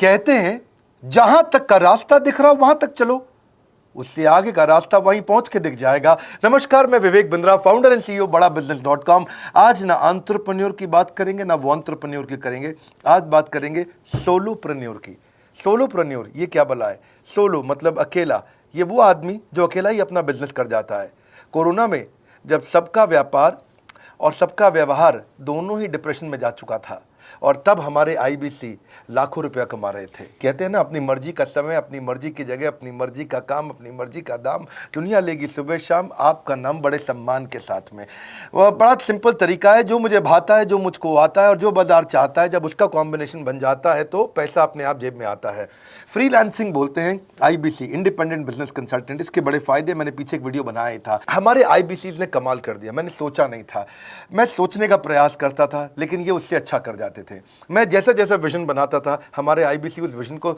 कहते हैं जहां तक का रास्ता दिख रहा वहां तक चलो, उससे आगे का रास्ता वहीं पहुंच के दिख जाएगा। नमस्कार, मैं Vivek Bindra, founder and CEO बड़ाबिजनेस.com। आज ना एंटरप्रेन्योर की बात करेंगे ना वो एंटरप्रेन्योर की करेंगे, आज बात करेंगे सोलोप्रेन्योर की। सोलोप्रेन्योर ये क्या भला है? सोलो मतलब अकेला, ये वो आदमी जो अकेला ही अपना बिजनेस कर जाता है। कोरोना में जब सबका व्यापार और सबका व्यवहार दोनों ही डिप्रेशन में जा चुका था, और तब हमारे आईबीसी लाखों रुपया कमा रहे थे। कहते हैं ना, अपनी मर्जी का समय, अपनी मर्जी की जगह, अपनी मर्जी का काम, अपनी मर्जी का दाम, दुनिया लेगी सुबह शाम आपका नाम बड़े सम्मान के साथ में। वह बड़ा सिंपल तरीका है, जो मुझे भाता है, जो मुझको आता है और जो बाजार चाहता है, जब उसका कॉम्बिनेशन बन जाता है तो पैसा अपने आप जेब में आता है। फ्रीलांसिंग बोलते हैं आईबीसी, इंडिपेंडेंट बिजनेस कंसल्टेंट। इसके बड़े फायदे मैंने पीछे एक वीडियो बनाया था। हमारे आईबीसी ने कमाल कर दिया, मैंने सोचा नहीं था। मैं सोचने का प्रयास करता था लेकिन ये उससे अच्छा कर जाते थे। मैं जैसा जैसा विजन बनाता था, हमारे आईबीसी उस विजन को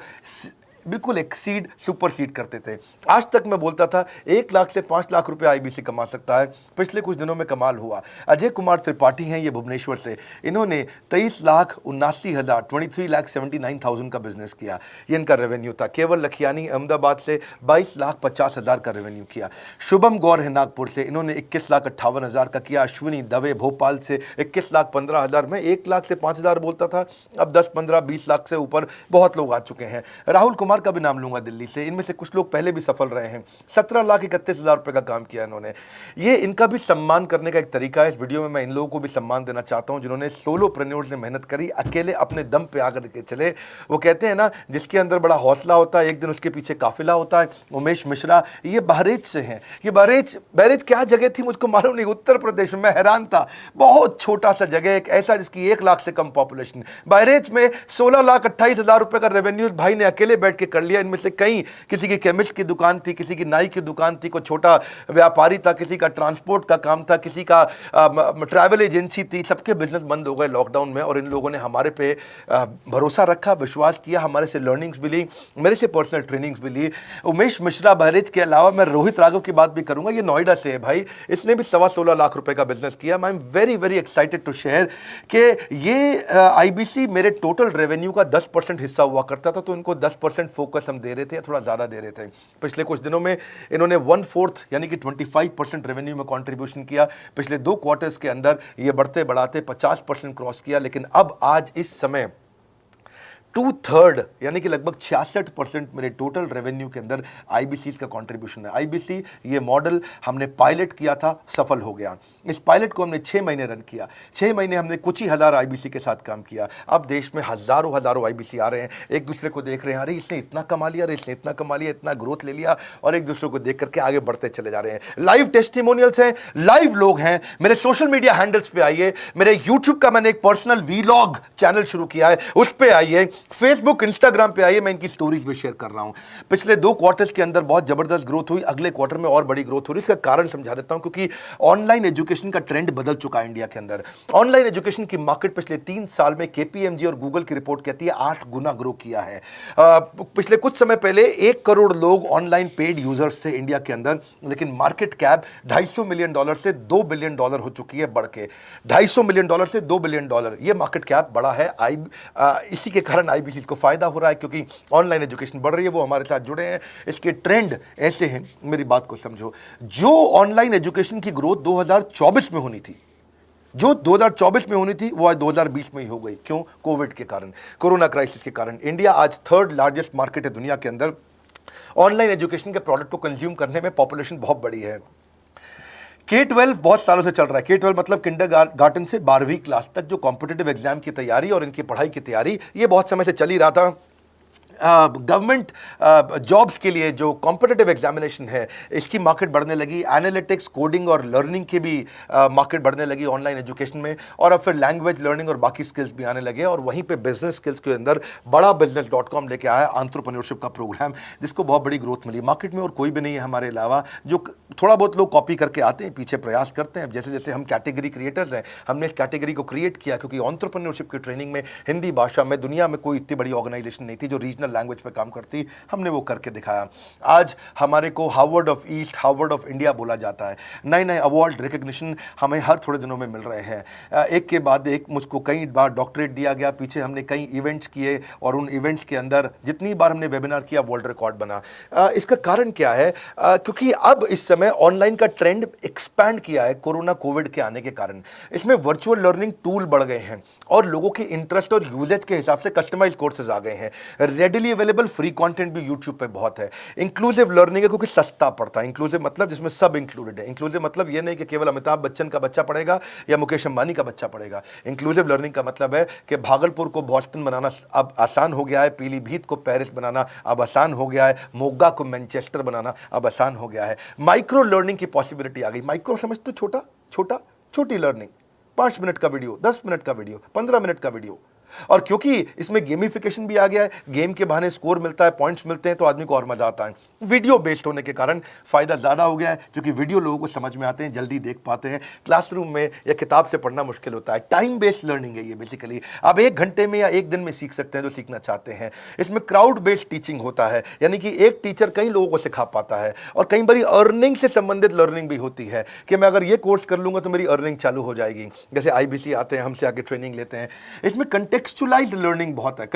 बिल्कुल एक्सीड, सुपरसीड करते थे। आज तक मैं बोलता था 1 लाख से 5 लाख रुपए आईबीसी कमा सकता है। पिछले कुछ दिनों में कमाल हुआ। अजय कुमार त्रिपाठी हैं ये भुवनेश्वर से, इन्होंने 23,79,000 का बिजनेस किया। ये इनका रेवेन्यू था। केवल लखियानी अहमदाबाद से 22,50,000 का रेवेन्यू किया। शुभम गौर है नागपुर से, इन्होंने 21,58,000 का किया। अश्विनी दवे भोपाल से 21,15,000 में 1 लाख से 5,000 बोलता था, अब 10, 15, 20 लाख से ऊपर बहुत लोग आ चुके हैं। राहुल कुमार का भी नाम लूंगा दिल्ली से, इनमें से कुछ लोग पहले भी सफल रहे हैं। 17,31,000 रुपए का काम किया इन्होंने। ये इनका भी सम्मान करने का एक तरीका है। इस वीडियो में मैं इन लोगों को भी सम्मान देना चाहता हूं जिन्होंने सोलोप्रेन्योर से मेहनत करी, अकेले अपने दम पे आकर के चले। वो कहते हैं ना, जिसके अंदर बड़ा हौसला होता है एक दिन उसके पीछे काफिला होता है। उमेश मिश्रा ये बहरेच से हैं। ये बहरेच क्या जगह थी मुझको मालूम नहीं, उत्तर प्रदेश में। मैं हैरान था, बहुत छोटा सा जगह, एक ऐसा जिसकी 1 लाख से कम पॉपुलेशन। बहरेच में 16,28,000 रुपए का रेवेन्यू भाई ने अकेले बैठ के कर लिया। इनमें से कई, किसी की केमिस्ट की दुकान थी, किसी की नाई की दुकान थी, कोई छोटा व्यापारी था, किसी का ट्रांसपोर्ट का काम था, किसी का ट्रैवल एजेंसी थी। सबके बिजनेस बंद हो गए लॉकडाउन में, और इन लोगों ने हमारे पे भरोसा रखा, विश्वास किया, हमारे से लर्निंग्स भी ली, मेरे से पर्सनल ट्रेनिंग्स भी ली। उमेश मिश्रा बहरेच के अलावा मैं रोहित राघव की बात भी करूंगा, ये नोएडा से है भाई, इसने भी 16.25 लाख रुपए का बिजनेस किया। I am very very excited to share कि ये आईबीसी मेरे टोटल रेवेन्यू का 10% हिस्सा हुआ करता था, तो इनको 10% फोकस हम दे रहे थे, थोड़ा ज़्यादा दे रहे थे। पिछले कुछ दिनों में इन्होंने 1/4 यानी कि 25% रेवेन्यू में कंट्रीब्यूशन किया। पिछले 2 क्वार्टर्स के अंदर ये बढ़ते बढ़ाते 50% क्रॉस किया। लेकिन अब आज इस समय 2/3 यानी कि लगभग 66% मेरे टोटल रेवेन्यू के अंदर आईबीसी का कंट्रीब्यूशन है। आईबीसी ये मॉडल हमने पायलट किया था, सफल हो गया। इस पायलट को हमने 6 महीने रन किया। 6 महीने हमने कुछ ही हज़ार आईबीसी के साथ काम किया। अब देश में हज़ारों आईबीसी आ रहे हैं, एक दूसरे को देख रहे हैं, अरे इसने इतना कमा लिया, अरे इसने इतना कमा लिया, इतना ग्रोथ ले लिया, और एक दूसरे को देख करके आगे बढ़ते चले जा रहे हैं। लाइव टेस्टिमोनियल्स हैं, लाइव लोग हैं। मेरे सोशल मीडिया हैंडल्स पे आइए, मेरे यूट्यूब का मैंने एक पर्सनल वीलॉग चैनल शुरू किया है, उस पर आइए, फेसबुक इंस्टाग्राम पे आइए, मैं इनकी स्टोरीज भी शेयर कर रहा हूं। पिछले 2 क्वार्टर्स के अंदर बहुत जबरदस्त ग्रोथ हुई, अगले क्वार्टर में और बड़ी ग्रोथ हो रही है। इसका कारण समझा देता हूं, क्योंकि ऑनलाइन एजुकेशन का ट्रेंड बदल चुका है इंडिया के अंदर। ऑनलाइन एजुकेशन की मार्केट पिछले 3 साल में केपीएमजी और गूगल की रिपोर्ट कहती है 8 गुना ग्रो किया है। पिछले कुछ समय पहले 1 करोड़ लोग ऑनलाइन पेड यूजर्स थे इंडिया के अंदर, लेकिन मार्केट कैप $250 मिलियन से $2 बिलियन हो चुकी है, बढ़ के $250 मिलियन से $2 बिलियन। ये मार्केट कैप बड़ा है। इसी के कारण आईबीसी को फायदा हो रहा है, क्योंकि ऑनलाइन एजुकेशन बढ़ रही है, वो हमारे साथ जुड़े हैं। इसके ट्रेंड ऐसे हैं, मेरी बात को समझो। जो ऑनलाइन एजुकेशन की ग्रोथ 2024 में होनी थी, जो 2024 में होनी थी, वो आज 2020 में ही हो गई। क्यों? कोविड के कारण, कोरोना क्राइसिस के कारण। इंडिया आज 3rd लार्जेस्ट मार्केट है दुनिया के अंदर। ऑनलाइन एजुकेशन के प्रोडक्ट को कंज्यूम करने में पॉपुलेशन बहुत बड़ी है। K-12 बहुत सालों से चल रहा है। K-12 मतलब किंडरगार्टन से 12वीं क्लास तक जो कॉम्पिटिटिव एग्जाम की तैयारी और इनकी पढ़ाई की तैयारी, ये बहुत समय से चल ही रहा था। गवर्नमेंट जॉब्स के लिए जो कॉम्पिटिटिव एग्जामिनेशन है, इसकी मार्केट बढ़ने लगी। एनालिटिक्स, कोडिंग और लर्निंग की भी मार्केट बढ़ने लगी ऑनलाइन एजुकेशन में, और अब फिर लैंग्वेज लर्निंग और बाकी स्किल्स भी आने लगे। और वहीं पे बिजनेस स्किल्स के अंदर बड़ाबिजनेस.com लेके आया एंटरप्रेन्योरशिप का प्रोग्राम, जिसको बहुत बड़ी ग्रोथ मिली मार्केट में। और कोई भी नहीं है हमारे अलावा, जो थोड़ा बहुत लोग कॉपी करके आते हैं, पीछे प्रयास करते हैं। जैसे जैसे हम कैटेगरी क्रिएटर्स हैं, हमने इस कैटेगरी को क्रिएट किया, क्योंकि एंटरप्रेन्योरशिप की ट्रेनिंग में हिंदी भाषा में दुनिया में कोई इतनी बड़ी ऑर्गेनाइजेशन नहीं थी जो रीजनल ओरिजिनल लैंग्वेज पे काम करती, हमने वो करके दिखाया। आज हमारे को Harvard of east, Harvard of India बोला जाता है। नए नए अवार्ड रिकग्निशन हमें हर थोड़े दिनों में मिल रहे हैं। एक के बाद एक मुझको कई बार डॉक्टरेट दिया गया। पीछे हमने कई इवेंट्स किए और उन इवेंट्स के अंदर जितनी बार हमने वेबिनार किया वर्ल्ड रिकॉर्ड बना। इसका कारण क्या है? क्योंकि अब इस समय ऑनलाइन का ट्रेंड एक्सपैंड किया है कोरोना कोविड के आने के कारण। इसमें वर्चुअल लर्निंग टूल बढ़ गए हैं और लोगों के इंटरेस्ट और यूजेज के हिसाब से कस्टमाइज कोर्सेज आ गए हैं। रेडिली अवेलेबल फ्री कंटेंट भी यूट्यूब पे बहुत है। इंक्लूसिव लर्निंग है क्योंकि सस्ता पड़ता है। इंक्लूसिव मतलब जिसमें सब इंक्लूडेड है। इंक्लूसिव मतलब ये नहीं कि केवल अमिताभ बच्चन का बच्चा पढ़ेगा या मुकेश अंबानी का बच्चा पढ़ेगा। इंक्लूसिव लर्निंग का मतलब है कि भागलपुर को बॉस्टन बनाना अब आसान हो गया है, पीलीभीत को पेरिस बनाना अब आसान हो गया है, मोगा को मैनचेस्टर बनाना अब आसान हो गया है। माइक्रो लर्निंग की पॉसिबिलिटी आ गई। माइक्रो समझ तो छोटा छोटा, छोटी लर्निंग, 5 मिनट का वीडियो, 10 मिनट का वीडियो, 15 मिनट का वीडियो। और क्योंकि इसमें गेमिफिकेशन भी आ गया है, गेम के बहाने स्कोर मिलता है, पॉइंट्स मिलते हैं, तो आदमी को और मजा आता है। वीडियो बेस्ड होने के कारण फायदा ज्यादा हो गया है, क्योंकि वीडियो लोगों को समझ में आते हैं, जल्दी देख पाते हैं। क्लासरूम में या किताब से पढ़ना मुश्किल होता है। टाइम बेस्ड लर्निंग है ये बेसिकली। आप 1 घंटे में या 1 दिन में सीख सकते हैं जो सीखना चाहते हैं। इसमें क्राउड बेस्ड टीचिंग होता है, यानी कि एक टीचर कई लोगों को सिखा पाता है। और कई बार अर्निंग से संबंधित लर्निंग भी होती है कि मैं अगर ये कोर्स कर लूंगा तो मेरी अर्निंग चालू हो जाएगी। जैसे IBC आते हैं, हमसे आगे ट्रेनिंग लेते हैं। इसमें कंटेक्चुअलाइज्ड लर्निंग बहुत है।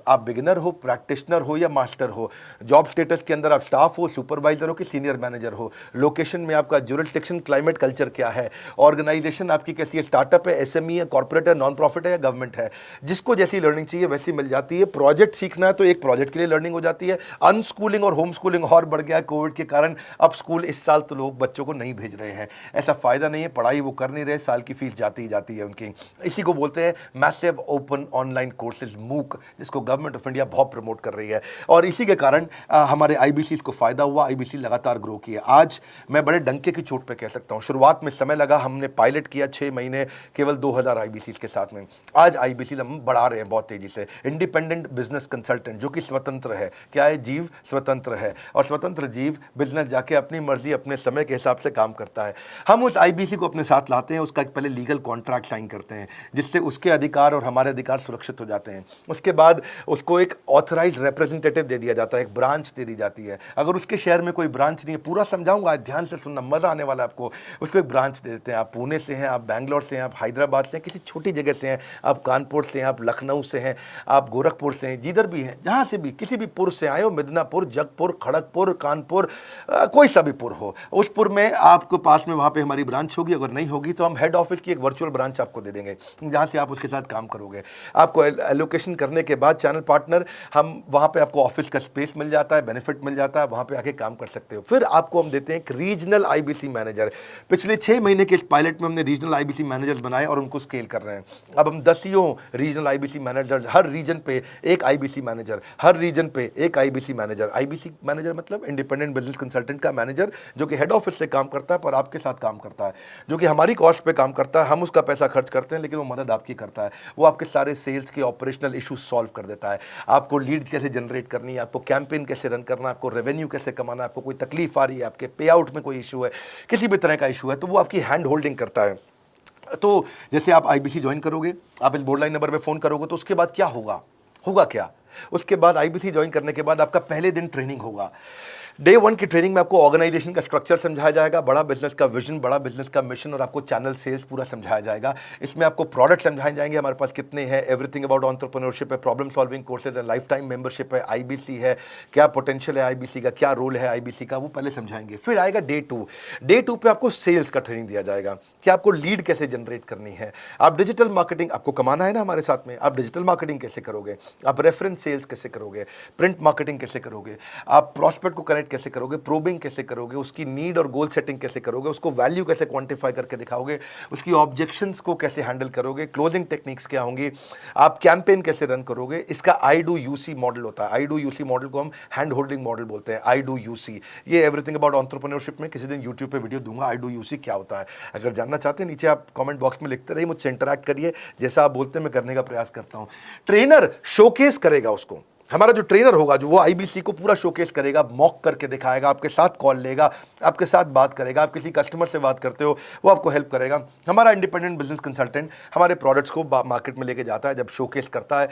आप बिगिनर हो, प्रैक्टिशनर हो या मास्टर हो, जॉब स्टेटस के अंदर आप स्टाफ हो, सुपरवाइजर हो कि सीनियर मैनेजर हो, लोकेशन में आपका जुरिस्डिक्शन, क्लाइमेट, कल्चर क्या है, ऑर्गेनाइजेशन आपकी कैसी है, स्टार्टअप है, SME है, कॉर्पोरेट है, नॉन प्रॉफिट है या गवर्नमेंट है, जिसको जैसी लर्निंग चाहिए वैसी मिल जाती है। प्रोजेक्ट सीखना है तो एक प्रोजेक्ट के लिए लर्निंग हो जाती है। अनस्कूलिंग और होम स्कूलिंग और बढ़ गया है कोविड के कारण। अब स्कूल इस साल तो लोग बच्चों को नहीं भेज रहे हैं, ऐसा फायदा नहीं है, पढ़ाई वो कर नहीं रहे, साल की फीस जाती ही जाती है उनकी। इसी को बोलते हैं मैसिव ओपन ऑनलाइन कोर्सेज, मूक, जिसको गवर्नमेंट ऑफ इंडिया बहुत प्रमोट कर रही है। और इसी के कारण हमारे IBC को फायदा हुआ। IBC लगातार ग्रो किया। आज मैं बड़े डंके की चोट पे कह सकता हूं, शुरुआत में समय लगा, हमने पायलट किया 6 महीने केवल 2000 IBC के साथ में। आज IBC हम बढ़ा रहे हैं बहुत तेजी से। इंडिपेंडेंट बिजनेस कंसल्टेंट, जो कि स्वतंत्र है। क्या है? जीव स्वतंत्र है, और स्वतंत्र जीव बिजनेस जाके अपनी मर्जी अपने समय के हिसाब से काम करता है। हम उस IBC को अपने साथ लाते हैं, उसका एक पहले लीगल कॉन्ट्रैक्ट साइन करते हैं, जिससे उसके अधिकार और हमारे अधिकार सुरक्षित हो जाते हैं। उसके बाद उसको एक ऑथराइज्ड रिप्रेजेंटेटिव दे दिया जाता है, एक ब्रांच दे दी जाती है। अगर उसके शहर में कोई ब्रांच नहीं है, पूरा समझाऊंगा, ध्यान से सुनना, मजा आने वाला है आपको। उसको एक ब्रांच दे देते हैं। आप पुणे से हैं, आप बैंगलोर से हैं, आप हैदराबाद से हैं, किसी छोटी जगह से हैं, आप कानपुर से हैं, आप लखनऊ से हैं, आप गोरखपुर से हैं, जिधर भी हैं, जहां से भी, किसी भी पुर से आए हो, मिदनापुर, जगपुर, खड़गपुर, कानपुर, कोई सा भी पुर हो, उस पुर में आपको पास में वहां पे हमारी ब्रांच होगी। अगर नहीं होगी तो हम हेड ऑफिस की एक वर्चुअल ब्रांच आपको दे देंगे, जहां से आप उसके साथ काम करोगे। आपको एलोकेशन करने के बाद चैनल पार्टनर, हम वहां पे आपको ऑफिस का स्पेस मिल जाता है, बेनिफिट मिल जाता है, वहां पे आके काम कर सकते हो। फिर आपको हम देते हैं एक रीजनल IBC मैनेजर। पिछले 6 महीने के इस पायलट में हमने रीजनल IBC मैनेजर्स बनाए और उनको स्केल कर रहे हैं। अब हम 10 रीजनल IBC मैनेजर, हर रीजन पे एक IBC मैनेजर, हर रीजन पे एक IBC मैनेजर। IBC मैनेजर मतलब इंडिपेंडेंट बिजनेस कंसल्टेंट का मैनेजर, जो कि हेड ऑफिस से काम करता है पर आपके साथ काम करता है, जो कि हमारी कॉस्ट पे काम करता है। हम उसका पैसा खर्च करते हैं, लेकिन वो मदद आपकी करता है। वो आपके सारे सेल्स के ऑपरेशनल इशूज सॉल्व कर देता है। आपको लीड कैसे जनरेट करनी है, आपको कैंपेन कैसे रन करना है, आपको रेवेन्यू कैसे कमाना है, आपको कोई तकलीफ आ रही है, आपके पे आउट में कोई इशू है, किसी भी तरह का इशू है, तो वो आपकी हैंड होल्डिंग करता है। तो जैसे आप IBC ज्वाइन करोगे, आप इस बोर्ड लाइन नंबर पे फोन करोगे, तो उसके बाद क्या होगा क्या? उसके बाद IBC ज्वाइन करने के बाद आपका पहले दिन ट्रेनिंग होगा। डे 1 की ट्रेनिंग में आपको ऑर्गेनाइजेशन का स्ट्रक्चर समझाया जाएगा, बड़ा बिजनेस का विजन, बड़ा बिजनेस का मिशन, और आपको चैनल सेल्स पूरा समझाया जाएगा। इसमें आपको प्रोडक्ट समझाए जाएंगे, हमारे पास कितने हैं, एवरीथिंग अबाउट एंटरप्रेन्योरशिप है, प्रॉब्लम सॉल्विंग कोर्सेज है, लाइफ टाइम मेंबरशिप है, IBC है, क्या पोटेंशियल है IBC का, क्या रोल है IBC का, वो पहले समझाएंगे। फिर आएगा डे 2। डे 2 पे आपको सेल्स का ट्रेनिंग दिया जाएगा कि आपको लीड कैसे जनरेट करनी है, आप डिजिटल मार्केटिंग, आपको कमाना है ना हमारे साथ में, आप डिजिटल मार्केटिंग कैसे करोगे, आप रेफरेंस सेल्स कैसे करोगे, प्रिंट मार्केटिंग कैसे करोगे, आप प्रॉस्पेक्ट को कनेक्ट कैसे करोगे, प्रोबिंग कैसे करोगे, उसकी नीड और गोल सेटिंग कैसे करोगे, उसको वैल्यू कैसे क्वांटिफाई करके दिखाओगे, उसकी ऑब्जेक्शंस को कैसे हैंडल करोगे, क्लोजिंग टेक्निक्स क्या होंगी, आप कैंपेन कैसे रन करोगे। इसका I-do-UC मॉडल होता है। I-do-UC मॉडल को हम हैंड होल्डिंग मॉडल बोलते हैं। I-do-UC, ये एवरीथिंग अबाउट एंटरप्रेन्योरशिप में किसी दिन यूट्यूब पे वीडियो दूंगा, I-do-UC क्या होता है। अगर जानना चाहते हैं नीचे आप कमेंट बॉक्स में लिखते रहिए, मुझसे इंटरैक्ट करिए, जैसा आप बोलते हैं मैं करने का प्रयास करता हूं। ट्रेनर शोकेस करेगा उसको, हमारा जो ट्रेनर होगा, जो वो आईबीसी को पूरा शोकेस करेगा, मॉक करके दिखाएगा, आपके साथ कॉल लेगा, आपके साथ बात करेगा, आप किसी कस्टमर से बात करते हो वो आपको हेल्प करेगा। हमारा इंडिपेंडेंट बिजनेस कंसल्टेंट हमारे प्रोडक्ट्स को मार्केट में लेके जाता है, जब शोकेस करता है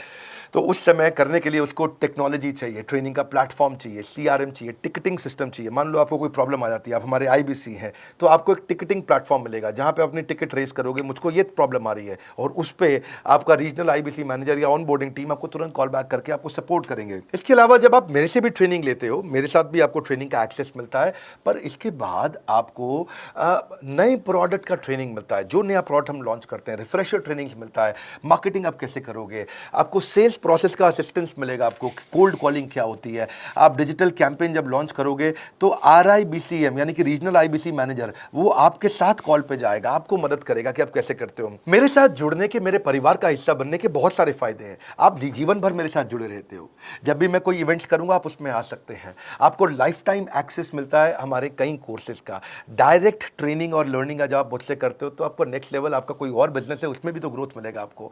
तो उस समय करने के लिए उसको टेक्नोलॉजी चाहिए, ट्रेनिंग का प्लेटफॉर्म चाहिए, सीआरएम चाहिए, टिकटिंग सिस्टम चाहिए। मान लो आपको कोई प्रॉब्लम आ जाती है, आप हमारे आईबीसी हैं, तो आपको एक टिकटिंग प्लेटफॉर्म मिलेगा जहां पे अपनी टिकट रेस करोगे, मुझको ये प्रॉब्लम आ रही है, और उस पर आपका रीजनल आईबीसी मैनेजर या ऑन बोर्डिंग टीम आपको तुरंत कॉल बैक करके आपको सपोर्ट करेंगे। इसके अलावा जब आप मेरे से भी ट्रेनिंग लेते हो, मेरे साथ भी आपको ट्रेनिंग का एक्सेस मिलता है, पर इसके बाद आपको नए प्रोडक्ट का ट्रेनिंग मिलता है। जो नया प्रोडक्ट हम लॉन्च करते हैं, रिफ्रेशर ट्रेनिंग्स मिलता है, मार्केटिंग आप कैसे करोगे, आपको सेल्स प्रोसेस का असिस्टेंस मिलेगा, आपको कोल्ड कॉलिंग क्या होती है, आप डिजिटल कैंपेन जब लॉन्च करोगे तो आरआईबीसीएम यानी कि रीजनल आईबीसी मैनेजर वो आपके साथ कॉल पे जाएगा, आपको मदद करेगा कि आप कैसे करते हो। मेरे साथ जुड़ने के, मेरे परिवार का हिस्सा बनने के बहुत सारे फायदे हैं। आप जीवन भर मेरे साथ जुड़े रहते हो, जब भी मैं कोई इवेंट्स करूंगा आप उसमें आ सकते हैं, आपको लाइफ टाइम एक्सेस मिलता है हमारे कई कोर्सेज का, डायरेक्ट ट्रेनिंग और लर्निंग जब आप मुझसे करते हो तो आपको नेक्स्ट लेवल, आपका कोई और बिजनेस है उसमें भी तो ग्रोथ मिलेगा आपको।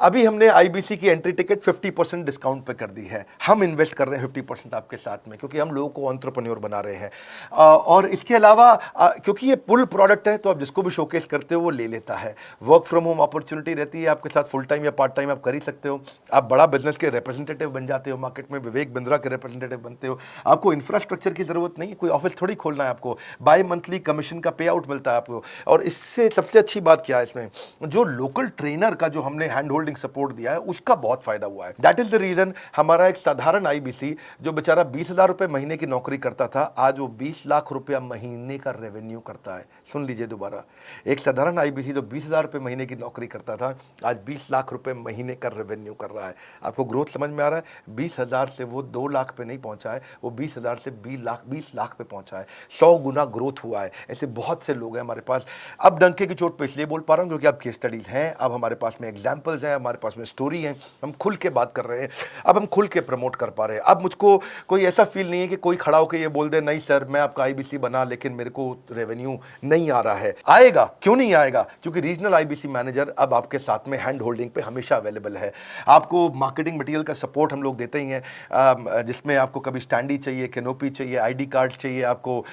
अभी हमने आईबीसी की एंट्री टिकट 50% डिस्काउंट पे कर दी है, हम इन्वेस्ट कर रहे हैं 50% आपके साथ में, क्योंकि हम लोगों को एंटरप्रेन्योर बना रहे हैं। और इसके अलावा क्योंकि ये पुल प्रोडक्ट है तो आप जिसको भी शोकेस करते हो वो ले लेता है। वर्क फ्रॉम होम अपॉर्चुनिटी रहती है आपके साथ, फुल टाइम या पार्ट टाइम आप कर ही सकते हो। आप बड़ा बिजनेस के रिप्रेजेंटेटिव बन जाते हो, मार्केट में विवेक बिंद्रा के रिप्रेजेंटेटिव बनते हो। आपको इंफ्रास्ट्रक्चर की जरूरत नहीं है, कोई ऑफिस थोड़ी खोलना है आपको, बाय मंथली कमीशन का पे आउट मिलता है आपको। और इससे सबसे अच्छी बात क्या है, इसमें जो लोकल ट्रेनर का जो हमने हैंड होल्डिंग सपोर्ट दिया है उसका बहुत फायदा हुआ है। दैट इज द रीजन हमारा एक साधारण आईबीसी जो बेचारा 20,000 रुपए महीने की नौकरी करता था, आज वो 20 लाख रुपया महीने का रेवेन्यू करता है। सुन लीजिए दोबारा, एक साधारण आईबीसी जो 20,000 रुपए महीने की नौकरी करता था, आज 20 लाख रुपए महीने का रेवेन्यू कर रहा है। आपको ग्रोथ समझ में आ रहा है? 20,000 से वो 2 लाख पे नहीं पहुंचा है, वो 20,000 से 20 लाख पे पहुंचा है। 100 गुना ग्रोथ हुआ है। ऐसे बहुत से लोग हैं हमारे पास। अब डंके की चोट पे इसलिए बोल पा रहा हूं क्योंकि अब केस स्टडीज हैं, अब हमारे पास में एग्जाम्पल्स हैं, हमारे पास में स्टोरी है, हम खुल के बात कर रहे हैं, अब हम खुल के प्रमोट कर पा रहे हैं। अब मुझको कोई ऐसा फील नहीं है कि कोई खड़ा होकर ये बोल दे नहीं सर मैं आपका आईबीसी बना लेकिन मेरे को रेवेन्यू नहीं आ रहा है। आएगा, क्यों नहीं आएगा? क्योंकि रीजनल आईबीसी मैनेजर अब आपके साथ में हैंड होल्डिंग पे हमेशा अवेलेबल है। आपको मार्केटिंग मटेरियल का सपोर्ट हम लोग देते ही हैं, जिसमें आपको कभी स्टैंडी चाहिए, कैनोपी चाहिए, आईडी कार्ड चाहिए, आपको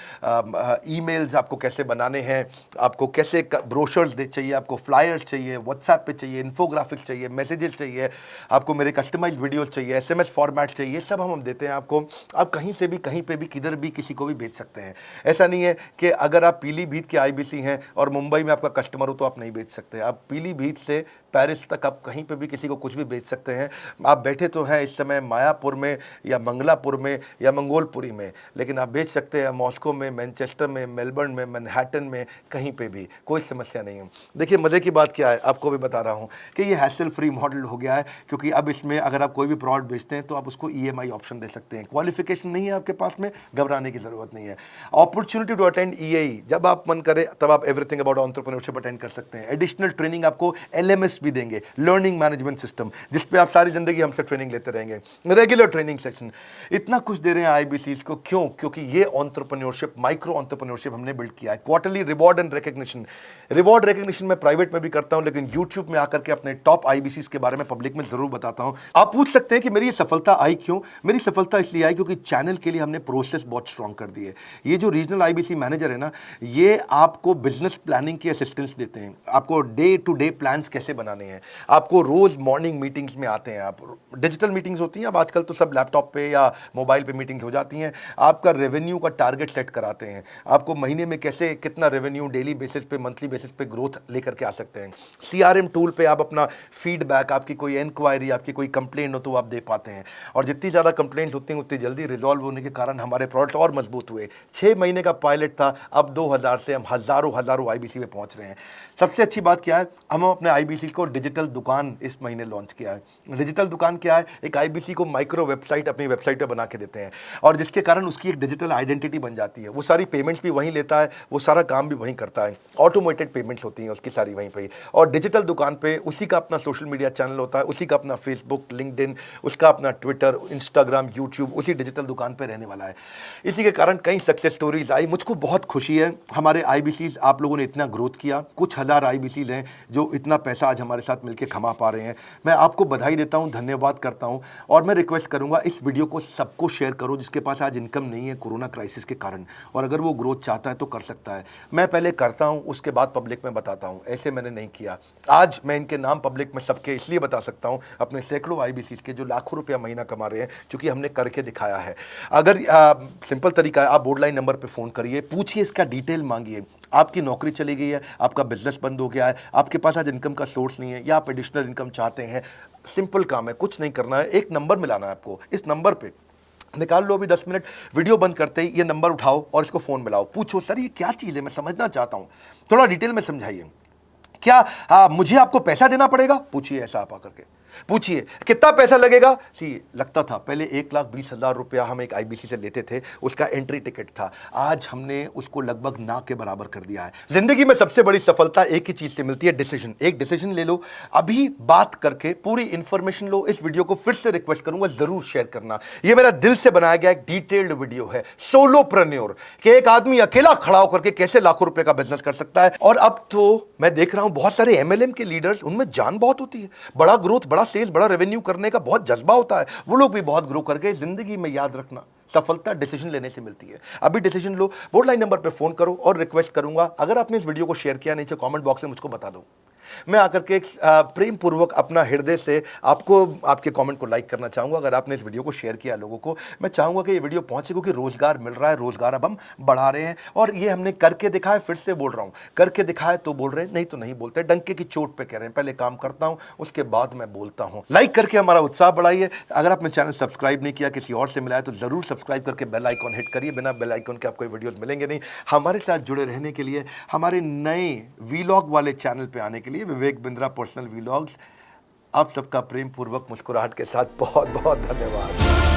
ईमेल्स आपको कैसे बनाने हैं, आपको कैसे ब्रोशर्स चाहिए, आपको फ्लायर्स चाहिए, व्हाट्सएप पे चाहिए, इन्फोग्राफिक्स चाहिए, मैसेजेस चाहिए, आपको मेरे कस्टमाइज्ड वीडियोस चाहिए, एसएमएस फॉर्मेट चाहिए, सब हम देते हैं आपको। आप कहीं से भी, कहीं पे भी, किधर भी, किसी को भी बेच सकते हैं। ऐसा नहीं है कि अगर आप पीलीभीत के आईबीसी हैं और मुंबई में आपका कस्टमर हो तो आप नहीं बेच सकते। आप पीलीभीत से पेरिस तक आप कहीं पे भी किसी को कुछ भी बेच सकते हैं। आप बैठे तो हैं इस समय मायापुर में या मंगलापुर में या मंगोलपुरी में, लेकिन आप बेच सकते हैं मॉस्को में, मैनचेस्टर में, मेलबर्न में, मैनहट्टन में, कहीं पे भी, कोई समस्या नहीं है। देखिए मज़े की बात क्या है, आपको भी बता रहा हूँ कि ये हैसल फ्री मॉडल हो गया है, क्योंकि अब इसमें अगर आप कोई भी प्रोडक्ट बेचते हैं तो आप उसको ईएमआई ऑप्शन दे सकते हैं। क्वालिफिकेशन नहीं है आपके पास में, घबराने की जरूरत नहीं है। अपॉर्चुनिटी टू अटेंड ईएई, जब आप मन करे तब आप एवरीथिंग अबाउट एंटरप्रेन्योरशिप अटेंड कर सकते हैं। एडिशनल ट्रेनिंग आपको एलएमएस भी देंगे, लर्निंग मैनेजमेंट सिस्टम, जिस पे आप सारी जिंदगी हमसे ट्रेनिंग लेते रहेंगे, रेगुलर ट्रेनिंग सेक्शन, इतना कुछ दे रहे हैं आईबीसीज को। क्यों? क्योंकि ये एंटरप्रेन्योरशिप, माइक्रो एंटरप्रेन्योरशिप हमने बिल्ड किया है। Quarterly reward and recognition, reward recognition मैं प्राइवेट में भी करता हूं, लेकिन यूट्यूब में आकर के अपने टॉप आईबीसीज के बारे में पब्लिक में जरूर बताता हूं। आप पूछ सकते हैं कि मेरी ये सफलता आई क्यों? मेरी सफलता इसलिए आई क्योंकि चैनल के लिए हमने प्रोसेस बहुत स्ट्रांग कर दी है। ये जो रीजनल आईबीसी मैनेजर है ना, ये आपको बिजनेस प्लानिंग की असिस्टेंस देते हैं, आपको डे टू डे प्लान्स कैसे बनाने हैं, आपको रोज मॉर्निंग मीटिंग्स में आते हैं। आप डिजिटल मीटिंग्स होती हैं, अब आजकल तो सब लैपटॉप पे या मोबाइल पे मीटिंग्स हो जाती हैं। आपका रेवेन्यू का टारगेट सेट कराते हैं, आपको महीने में कैसे कितना रेवेन्यू डेली बेसिस पे, मंथली बेसिस पे ग्रोथ लेकर के आ सकते हैं। सीआरएम टूल पे आप अपना फीडबैक, आपकी कोई इंक्वायरी, आपकी कोई कंप्लेंट हो तो आप दे पाते हैं, और जितनी ज़्यादा कंप्लेंट होती हैं उतनी जल्दी रिजॉल्व होने के कारण हमारे प्रोडक्ट और मजबूत हुए। 6 महीने का पायलट था, अब 2000 से हम हज़ारों आईबीसी पे पहुंच रहे हैं। सबसे अच्छी बात क्या है, हम अपने आईबीसी को डिजिटल दुकान इस महीने लॉन्च किया है। डिजिटल दुकान क्या है? एक आईबीसी को माइक्रो वेबसाइट अपनी वेबसाइट पे बना के देते हैं, और जिसके कारण उसकी एक डिजिटल आइडेंटिटी बन जाती है। वो सारी पेमेंट्स भी वहीं लेता है, वो सारा काम भी वहीं करता है, ऑटोमेटेड पेमेंट्स होती हैं उसकी सारी वहीं पे। और डिजिटल दुकान पे उसी का अपना सोशल मीडिया चैनल होता है, उसी का अपना फेसबुक, लिंक्डइन, उसका अपना ट्विटर, इंस्टाग्राम, यूट्यूब उसी डिजिटल दुकान पे रहने वाला है। इसी के कारण कई सक्सेस स्टोरीज आई। मुझको बहुत खुशी है, हमारे आईबीसीज आप लोगों ने इतना ग्रोथ किया। कुछ हज़ार आईबीसीज हैं जो इतना पैसा आज हमारे साथ मिलकर कमा पा रहे हैं। मैं आपको बधाई देता हूं, धन्यवाद करता हूं। और मैं रिक्वेस्ट करूंगा इस वीडियो को सबको शेयर करो जिसके पास आज इनकम नहीं है कोरोना क्राइसिस के कारण, और अगर वो ग्रोथ चाहता है तो कर सकता है। मैं पहले करता हूं, उसके बाद पब्लिक में बताता हूं, ऐसे मैंने नहीं किया। आज मैं इनके नाम पब्लिक में सबके इसलिए बता सकता हूं, अपने सैकड़ों IBCs के जो लाखों रुपया महीना कमा रहे हैं, क्योंकि हमने करके दिखाया है। अगर सिंपल तरीका है, आप बोर्ड लाइन नंबर पर फ़ोन करिए, पूछिए, इसका डिटेल मांगिए। आपकी नौकरी चली गई है, आपका बिजनेस बंद हो गया है, आपके पास आज इनकम का सोर्स नहीं है, या आप एडिशनल इनकम चाहते हैं, सिंपल काम है, कुछ नहीं करना है, एक नंबर मिलाना है आपको। इस नंबर पे निकाल लो अभी 10 मिनट, वीडियो बंद करते ही ये नंबर उठाओ और इसको फ़ोन मिलाओ, पूछो सर ये क्या चीज़ है, मैं समझना चाहता हूँ, थोड़ा डिटेल में समझाइए। क्या मुझे आपको पैसा देना पड़ेगा? पूछिए, ऐसा आप आकर के पूछिए। कितना पैसा लगेगा? सी लगता था पहले 1,20,000 रुपया हम एक IBC से लेते थे, उसका एंट्री टिकट था। आज हमने उसको लगभग ना के बराबर कर दिया है। जिंदगी में सबसे बड़ी सफलता एक ही चीज से मिलती है, डिसीजन। एक डिसीजन ले लो, अभी बात करके पूरी इंफॉर्मेशन लो। इस वीडियो को फिर से रिक्वेस्ट करूंगा, जरूर शेयर करना। ये मेरा दिल से बनाया गया एक डिटेल्ड वीडियो है, सोलोप्रेन्योर, कि एक आदमी अकेला खड़ा होकर के कैसे लाखों रुपए का बिजनेस कर सकता है। और अब तो मैं देख रहा हूं बहुत सारे MLM के लीडर्स, उनमें जान बहुत होती है, बड़ा ग्रोथ, बड़ा सेल्स, बड़ा रेवेन्यू करने का बहुत जज्बा होता है, वो लोग भी बहुत ग्रो कर गए। जिंदगी में याद रखना, सफलता डिसीजन लेने से मिलती है। अभी डिसीजन लो, बोर्ड लाइन नंबर पे फोन करो, और रिक्वेस्ट करूंगा अगर आपने इस वीडियो को शेयर किया, नीचे कमेंट बॉक्स में मुझको बता दो। मैं आकर के एक प्रेम पूर्वक अपना हृदय से आपको आपके कमेंट को लाइक करना चाहूंगा। अगर आपने इस वीडियो को शेयर किया लोगों को, मैं चाहूंगा कि ये वीडियो पहुंचे, क्योंकि रोजगार मिल रहा है, रोजगार अब हम बढ़ा रहे हैं, और ये हमने करके दिखाया। फिर से बोल रहा हूं, करके दिखाया तो बोल रहे हैं, नहीं तो नहीं बोलते, डंके की चोट पे कह रहे हैं। पहले काम करता हूं, उसके बाद मैं बोलता हूं। लाइक करके हमारा उत्साह बढ़ाइए। अगर आपने चैनल सब्सक्राइब नहीं किया, किसी और से मिला है, तो जरूर सब्सक्राइब करके बेल आइकॉन हिट करिए। बिना बेल आइकॉन के आपको वीडियोस मिलेंगे नहीं। हमारे साथ जुड़े रहने के लिए, हमारे नए वीलॉग वाले चैनल पे आने के लिए, विवेक बिंद्रा पर्सनल वीलॉग्स, आप सबका प्रेम पूर्वक मुस्कुराहट के साथ बहुत बहुत धन्यवाद।